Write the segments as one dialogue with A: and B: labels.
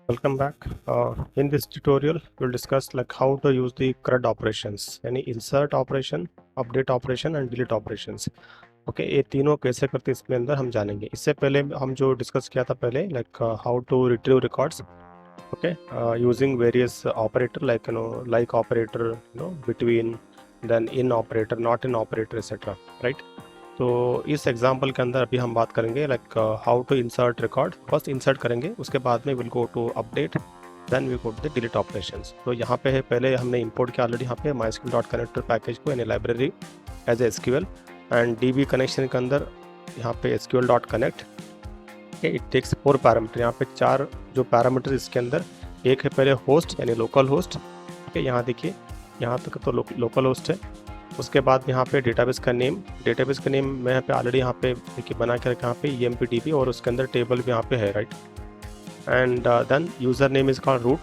A: Welcome back. In this tutorial, we'll discuss like how to use the CRUD operations, यानी insert operation, update operation and delete operations. Okay ये तीनों कैसे करते हैं इसमें अंदर हम जानेंगे. इससे पहले हम जो डिस्कस किया था पहले like how to retrieve records. Okay, using various operator like operator, between, then in operator, not in operator, etc. Right? तो इस एग्जांपल के अंदर अभी हम बात करेंगे like how to insert record. First insert करेंगे, उसके बाद में will go to update, then we go to the delete operations. तो यहाँ पे है, पहले हमने इंपोर्ट किया ऑलरेडी यहाँ पे mysql.connector पैकेज को, यानी library as a SQL, and DB connection के अंदर यहाँ पे SQL.connect. It takes 4 parameter. यहाँ पे 4 जो पैरामीटर इसके अंदर, एक है पहले होस्ट यानी लोकल होस्ट. ठीक है, यहाँ देखिए यहाँ तक तो लोकल होस्ट है. उसके बाद यहाँ पे डेटाबेस का नेम मैं यहाँ पे ऑलरेडी यहाँ पे देखिए बना के रखा, यहाँ पे EMPDB, और उसके अंदर टेबल भी यहाँ पे है, right. And then user name is called root.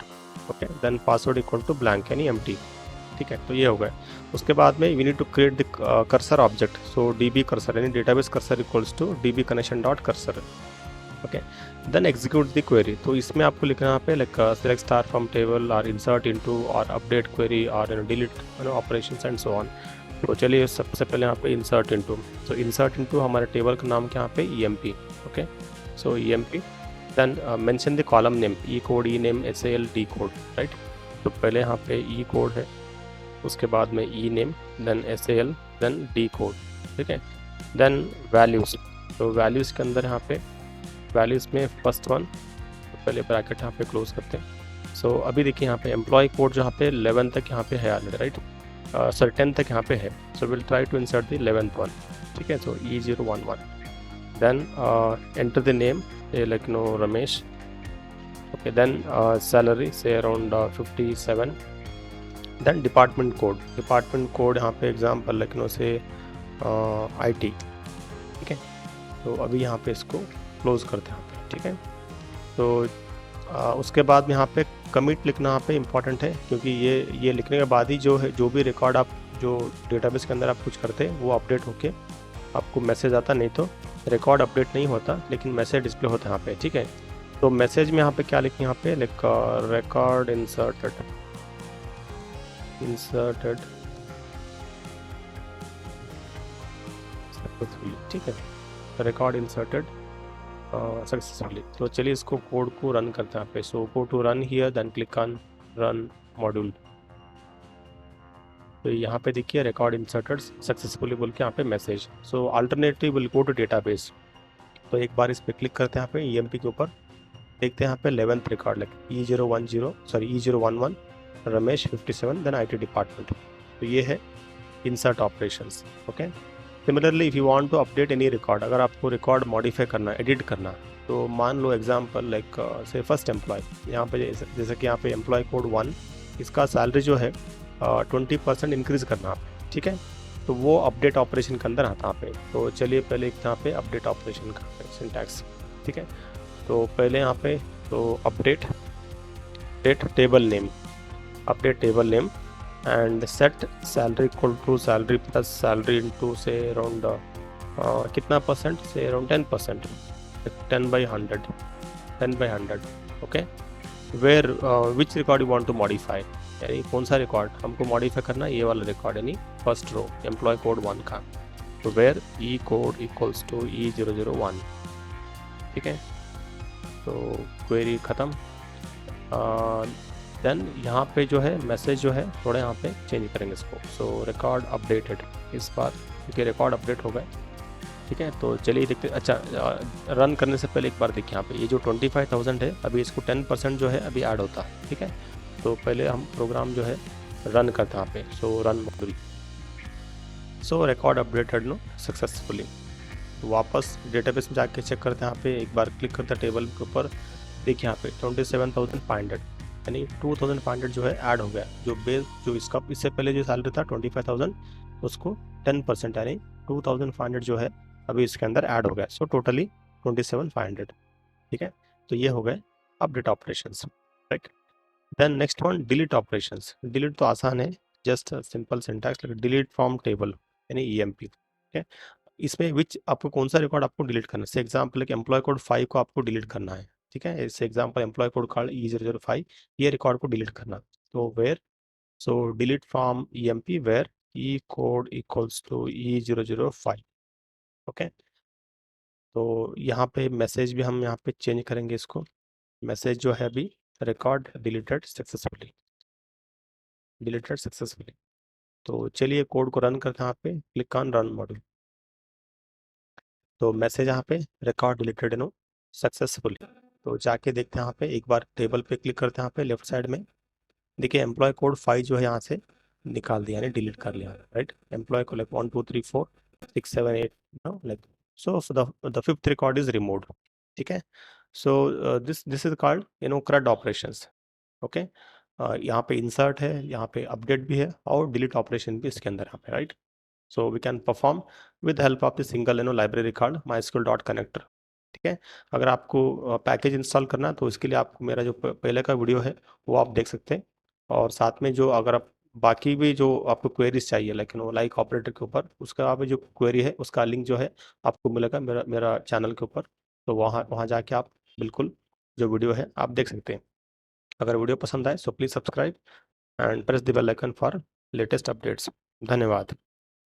A: Okay, then password equal to blank यानी एम्प्टी. ठीक है, तो ये हो गया. उसके बाद में we need to create the cursor object. So DB cursor यानी database cursor equals to DB connection dot cursor. Okay, then execute the query. तो इसमें आपको लिखना यहाँ पे like select star from table और इंसर्ट इनटू और अपडेट क्वेरी और delete operations and so on. तो चलिए सबसे पहले यहाँ पे इंसर्ट इनटू. तो इंसर्ट इनटू हमारे टेबल का नाम क्या यहाँ पे EMP. Okay, so EMP, then mention the column name, E code, E name, SAL, D code, right. तो पहले यहाँ पे E कोड है, उसके बाद में E name, then SAL, then D code. ठीक है, देन वैल्यूज़. तो वैल्यूज़ के अंदर यहाँ पे वैल्यूज़ में फर्स्ट वन, तो पहले ब्रैकेट यहाँ पे क्लोज करते हैं. सो अभी देखिए यहाँ पे एम्प्लॉय कोड जहाँ पे 11 तक यहाँ पे है ऑलरेडी, राइट. सर 10 तक यहाँ पे है. So will try to insert the 11th one. ठीक है, so E011, then enter the name like Ramesh. Okay, then salary say around 57, then department code यहाँ पे एग्जाम्पल लाइक से IT. ठीक है, तो अभी यहाँ पे इसको क्लोज करते हैं यहाँ पे. ठीक है, तो उसके बाद में यहाँ पे कमिट लिखना यहाँ पे इम्पॉर्टेंट है, क्योंकि ये लिखने के बाद ही जो है, जो भी रिकॉर्ड आप जो डेटाबेस के अंदर आप कुछ करते हैं वो अपडेट होके आपको मैसेज आता. नहीं तो रिकॉर्ड अपडेट नहीं होता, लेकिन मैसेज डिस्प्ले होता है यहाँ पे. ठीक है, तो मैसेज में यहाँ पे क्या लिखें, यहाँ पे लाइक रिकॉर्ड इंसर्टेड. ठीक है, रिकॉर्ड इंसर्टेड सक्सेसफुली. तो चलिए इसको कोड को रन करते हैं यहाँ पे. So go to run here, then click on run module. तो यहाँ पे देखिए रिकॉर्ड इंसर्टेड सक्सेसफुली बोल के यहाँ पे message. So alternative will go to database. तो एक बार इस पर क्लिक करते हैं यहाँ पे EMP के ऊपर, देखते हैं यहाँ पे 11th record like E011 Ramesh 57, then IT department. तो ये है insert operations. Okay, similarly if you want to update any record, अगर आपको रिकॉर्ड मॉडिफाई करना, एडिट करना, तो मान लो example like say first employee, यहाँ पे जैसे कि यहाँ पे एम्प्लॉय कोड 1, इसका सैलरी जो है 20% इंक्रीज़ करना आप. ठीक है, तो वो अपडेट ऑपरेशन के अंदर आता है पे. तो चलिए पहले यहाँ पे अपडेट ऑपरेशन का सिंटैक्स. ठीक है, तो पहले यहाँ पे तो update table name, update table name, and set salary equal to salary plus salary into say around कितना percent, say around 10%, 10/100. Okay, where which record you want to modify, यानी कौन सा रिकॉर्ड हमको मॉडिफाई करना है, ये वाला रिकॉर्ड यानी फर्स्ट रो एम्प्लॉय कोड 1 का. तो where E code equals to E001. ठीक है, तो क्वेरी ख़त्म. देन यहाँ पे जो है मैसेज जो है थोड़ा यहाँ पे चेंज करेंगे इसको. सो रिकॉर्ड अपडेटेड इस बार, क्योंकि रिकॉर्ड अपडेट हो गए. ठीक है, तो चलिए देखते. अच्छा, रन करने से पहले एक बार देखिए यहाँ पे ये जो 25,000 है, अभी इसको 10% जो है अभी ऐड होता है. ठीक है, तो पहले हम प्रोग्राम जो है रन करते हैं यहाँ पे. So run module. So record updated no successfully. वापस डेटाबेस में जाके चेक करते हैं. यहाँ पे एक बार क्लिक करते हैं टेबल के ऊपर, देखिए यहाँ पे 27,500 यानी 2,500 जो है ऐड हो गया. जो बेस जो इसका इससे पहले जो सैलरी था 25,000, उसको 10% यानी 2,500 जो है अभी इसके अंदर ऐड हो गया. So totally 27,500. ठीक है, तो ये हो गए update operations, right. Then next one delete operations. Delete तो आसान है, just simple syntax, delete from table यानी EMP. ठीक है, इसमें विच आपको कौन सा रिकॉर्ड आपको डिलीट करना है. से एग्जाम्पल कि एम्प्लॉय कोड 5 को आपको डिलीट करना है. ठीक है। इस example employ code card E005, ये रिकॉर्ड को डिलीट करना। तो where, so delete from EMP where E code equals to E005। Okay, तो यहाँ पे मैसेज भी हम यहाँ पे चेंज करेंगे इसको। मैसेज जो है अभी रिकॉर्ड डिलीटेड सक्सेसफुली। तो चलिए कोड को रन करते हैं। यहाँ पे क्लिक ऑन रन मॉड्यूल, तो मैसेज यहाँ पे रिकॉर्ड डिलीटेड नो सक्सेसफुली। तो जाके देखते हैं यहाँ पे, एक बार टेबल पे क्लिक करते हैं। यहाँ पे लेफ्ट साइड में देखिए एम्प्लॉय कोड 5 जो है यहाँ से निकाल दिया, यानी डिलीट कर लिया, राइट। एम्प्लॉय को like 1 2 3 4 6 7 8 like, so the fifth record is removed. ठीक है। So this is called CRUD operations. Okay, यहाँ पे इंसर्ट है, यहाँ पे अपडेट भी है और डिलीट ऑपरेशन भी इसके अंदर यहाँ पे, right. So we can perform with help of the single library card mysql.connector। ठीक है। अगर आपको पैकेज इंस्टॉल करना है तो इसके लिए आपको मेरा जो पहले का वीडियो है वो आप देख सकते हैं। और साथ में जो अगर आप बाकी भी जो आपको क्वेरीज चाहिए लाइक ऑपरेटर के ऊपर, उसका आप जो क्वेरी है उसका लिंक जो है आपको मिलेगा मेरा मेरा चैनल के ऊपर। तो वहाँ वहाँ जाके आप बिल्कुल जो वीडियो है आप देख सकते हैं। अगर वीडियो पसंद आए so please subscribe and press the bell icon for latest updates. धन्यवाद।